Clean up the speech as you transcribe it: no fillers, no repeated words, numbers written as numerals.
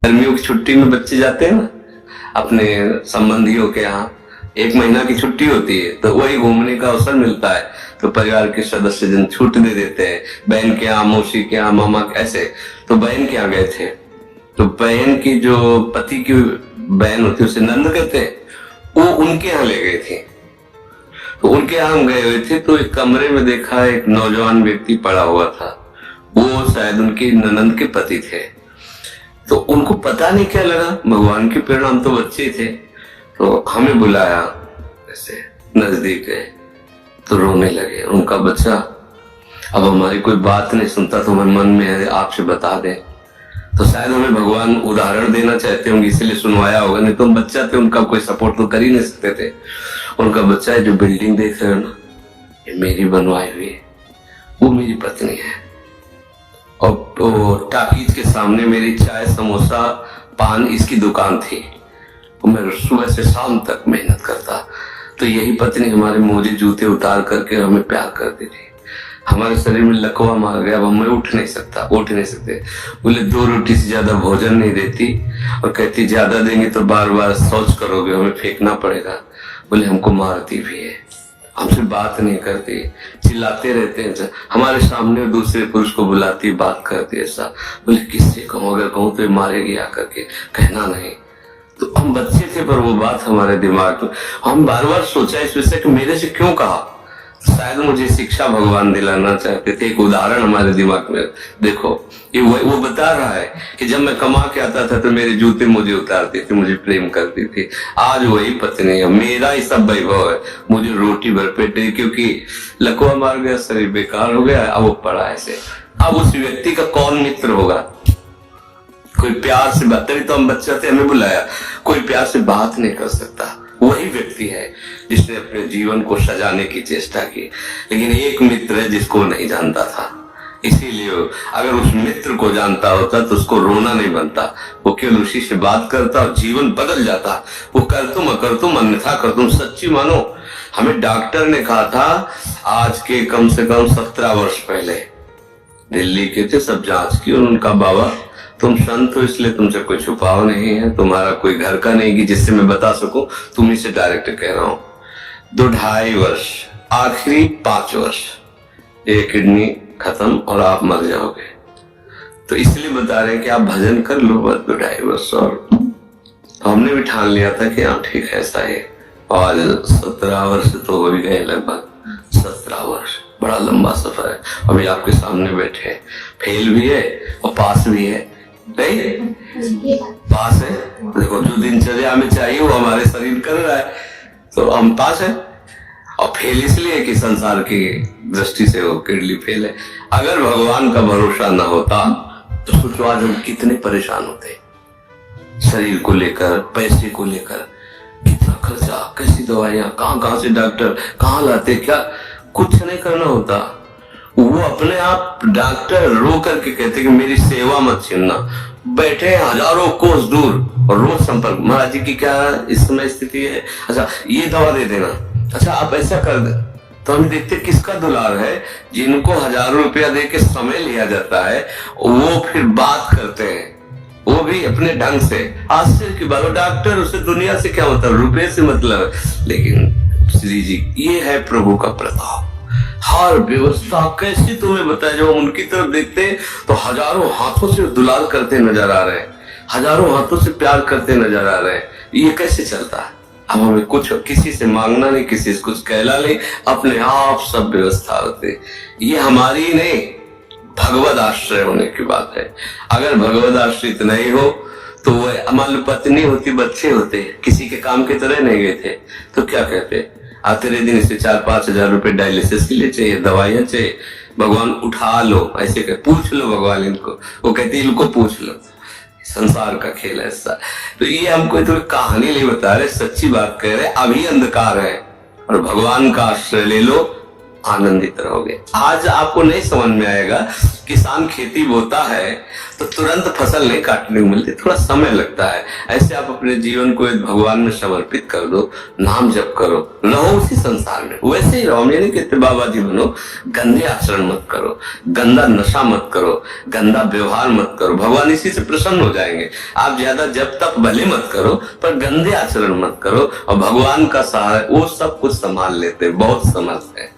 गर्मियों की छुट्टी में बच्चे जाते हैं ना अपने संबंधियों के यहाँ, 1 महीना की छुट्टी होती है तो वही घूमने का अवसर मिलता है, तो परिवार के सदस्य जन छूट दे देते हैं, बहन के यहाँ, मौसी के यहाँ, मामा के ऐसे। तो बहन के यहाँ गए थे, तो बहन की जो पति की बहन होती है उसे नंद कहते हैं, वो उनके यहाँ ले गए थे। तो उनके यहाँ हम गए हुए थे, तो एक कमरे में देखा एक नौजवान व्यक्ति पड़ा हुआ था, वो शायद उनके ननंद के पति थे। तो उनको पता नहीं क्या लगा, भगवान के परिणाम, तो बच्चे थे, तो हमें बुलाया, ऐसे नजदीक गए तो रोने लगे। उनका बच्चा अब हमारी कोई बात नहीं सुनता, तो हमें मन में है आपसे बता दें, तो शायद हमें भगवान उदाहरण देना चाहते होंगे इसलिए सुनवाया होगा, नहीं तो बच्चा थे, उनका कोई सपोर्ट तो कर ही नहीं सकते थे। उनका बच्चा है, जो बिल्डिंग देख रहे हो ना, ये मेरी बनवाई हुई है, वो मेरी पत्नी है, और तो टाकीज के सामने मेरी चाय समोसा पान इसकी दुकान थी, और मैं सुबह से शाम तक मेहनत करता, तो यही पत्नी हमारे मोजे जूते उतार करके हमें प्यार करती थी। हमारे शरीर में लकवा मार गया, अब हमें उठ नहीं सकते। बोले 2 रोटी से ज्यादा भोजन नहीं देती, और कहती ज्यादा देंगे तो बार बार शौच करोगे, हमें फेंकना पड़ेगा। बोले हमको मारती भी है, हमसे बात नहीं करती, चिल्लाते रहते हैं, हमारे सामने दूसरे पुरुष को बुलाती, बात करती ऐसा। बोले किससे कहूँ, अगर कहूँ तो मारेगी आकर के, कहना नहीं। तो हम बच्चे थे पर वो बात हमारे दिमाग में, हम बार बार सोचा इस विषय कि मेरे से क्यों कहा, शायद मुझे शिक्षा भगवान दिलाना चाहते थे, एक उदाहरण हमारे दिमाग में। देखो ये वो बता रहा है कि जब मैं कमा के आता था तो मेरे जूते मुझे उतारती थी, मुझे प्रेम करती थी। आज वही पत्नी है, मेरा ही सब वैभव है, मुझे रोटी भर पेट है, क्योंकि लकवा मार गया, शरीर बेकार हो गया, अब वो पड़ा ऐसे। अब उस व्यक्ति का कौन मित्र होगा, कोई प्यार से बात, तभी तो हम बच्चे थे, हमें बुलाया, कोई प्यार से बात नहीं कर सकता। वही व्यक्ति है जिसने अपने जीवन को सजाने की चेष्टा की, लेकिन एक मित्र है जिसको नहीं जानता था, इसीलिए अगर उस मित्र को जानता होता तो उसको रोना नहीं बनता, वो केवल उसी से बात करता और जीवन बदल जाता। वो कर तुम अन्यथा कर तुम, सच्ची मानो। हमें डॉक्टर ने कहा था आज के कम से कम 17 वर्ष पहले, दिल्ली के थे, सब जांच की, और उनका बाबा तुम संत हो इसलिए तुमसे कोई छुपाव नहीं है, तुम्हारा कोई घर का नहीं कि जिससे मैं बता सकूं, तुम्ही से डायरेक्ट कह रहा हूं। 2-2.5 वर्ष, आखिरी 5 वर्ष, ये किडनी खत्म और आप मर जाओगे। तो इसलिए बता रहे हैं कि आप भजन कर लो बस 2-2.5 वर्ष। और तो हमने भी ठान लिया था कि हाँ ठीक है ऐसा है। और 17 वर्ष तो हो ही गए, लगभग 17 वर्ष, बड़ा लंबा सफर है। अभी आपके सामने बैठे, फेल भी है और पास भी है, नहीं पास है। देखो जो दिनचर्या में चाहिए वो हमारे शरीर कर रहा है, तो हम पास है। और फेल इसलिए कि संसार की दृष्टि से वो किडनी फेल है। अगर भगवान का भरोसा न होता तो सोचो आज हम कितने परेशान होते, शरीर को लेकर, पैसे को लेकर, कितना खर्चा, कैसी दवाइयां, कहाँ से डॉक्टर कहाँ लाते, क्या कुछ नहीं करना होता। वो अपने आप डॉक्टर रो करके कहते कि मेरी सेवा मत छीनना, बैठे हजारों कोस दूर और रोज संपर्क, महाराज जी की क्या इस समय स्थिति है, अच्छा ये दवा दे देना, अच्छा आप ऐसा कर दे। तो हम देखते किसका दुलार है, जिनको हजारों रुपया दे के समय लिया जाता है, वो फिर बात करते हैं, वो भी अपने ढंग से। आश्चर्य की बात, डॉक्टर उसे दुनिया से क्या मतलब, रुपये से मतलब है। लेकिन श्री जी ये है प्रभु का प्रताप, हर व्यवस्था कैसी तुम्हें बताया। जब हम उनकी तरफ देखते तो हजारों हाथों से दुलार करते नजर आ रहे हैं, हजारों हाथों से प्यार करते नजर आ रहे हैं। ये कैसे चलता है? अब हमें कुछ किसी से मांगना नहीं, किसी से कुछ कहना नहीं, अपने आप सब व्यवस्था होते। ये हमारी नहीं, भगवद आश्रय होने की बात है। अगर भगवद आश्रित नहीं हो तो वह मान लो पत्नी होती, बच्चे होते, किसी के काम की तरह नहीं गए थे, तो क्या कहते, आते दिन इसे 4-5 हजार रुपए डायलिसिस के लिए चाहिए, दवाइयां चाहिए, भगवान उठा लो, ऐसे कह, पूछ लो भगवान इनको, वो कहते इनको पूछ लो। संसार का खेल ऐसा। तो ये हमको तो कहानी नहीं बता रहे, सच्ची बात कह रहे। अभी अंधकार है और भगवान का आश्रय ले लो, आनंदित रहोगे। आज आपको नहीं समझ में आएगा, किसान खेती बोता है तो तुरंत फसल नहीं काटने को मिलती, थोड़ा समय लगता है। ऐसे आप अपने जीवन को एक भगवान में समर्पित कर दो, नाम जप करो, रहो उसी संसार में, वैसे ही रहो। मैंने कहते बाबाजी बनो, गंदे आचरण मत करो, गंदा नशा मत करो, गंदा व्यवहार मत करो, भगवान इसी से प्रसन्न हो जाएंगे। आप ज्यादा जब तक भले मत करो, पर गंदे आचरण मत करो, और भगवान का सहारा वो सब कुछ संभाल लेते, बहुत समर्थ है।